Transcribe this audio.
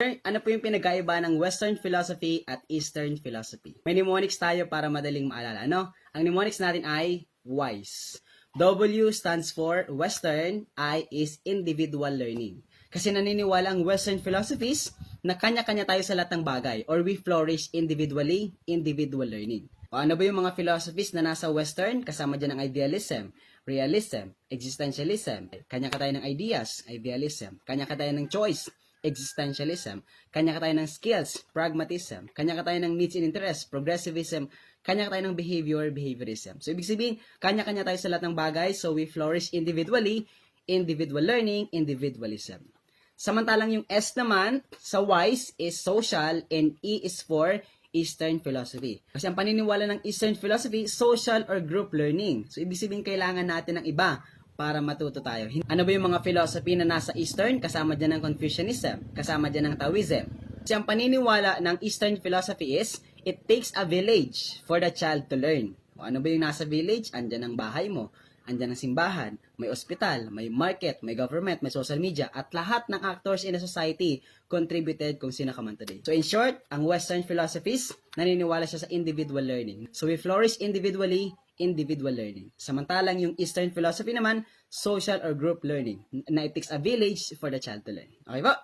Ano po yung pinagkaiba ng Western philosophy at Eastern philosophy? May mnemonics tayo para madaling maalala, no? Ang mnemonics natin ay WISE. W stands for Western, I is individual learning. Kasi naniniwala ang Western philosophies na kanya-kanya tayo sa lahat ng bagay, or we flourish individually, individual learning. O ano ba yung mga philosophies na nasa Western? Kasama dyan ang idealism, realism, existentialism, kanya ka tayo ng ideas, idealism, kanya ka tayo ng choice, existentialism, kanya ka tayo ng skills, pragmatism, kanya ka tayo ng needs and interests, progressivism, kanya ka tayo ng behavior, behaviorism. So, ibig sabihin, kanya-kanya tayo sa lahat ng bagay, so we flourish individually, individual learning, individualism. Samantalang yung S naman, sa WISE is social, and E is for Eastern philosophy. Kasi ang paniniwala ng Eastern philosophy, social or group learning. So, ibig sabihin, kailangan natin ng iba para matuto tayo. Ano ba yung mga philosophy na nasa Eastern? Kasama dyan ng Confucianism, kasama dyan ng Taoism. Kasi ang paniniwala ng Eastern philosophy is, it takes a village for the child to learn. O ano ba yung nasa village? Andyan ang bahay mo, andyan ang simbahan, may ospital, may market, may government, may social media, at lahat ng actors in the society contributed kung sino ka man today. So in short, ang Western philosophies, naniniwala siya sa individual learning. So we flourish individually, individual learning. Samantalang yung Eastern philosophy naman, social or group learning, na it takes a village for the child to learn. Okay po?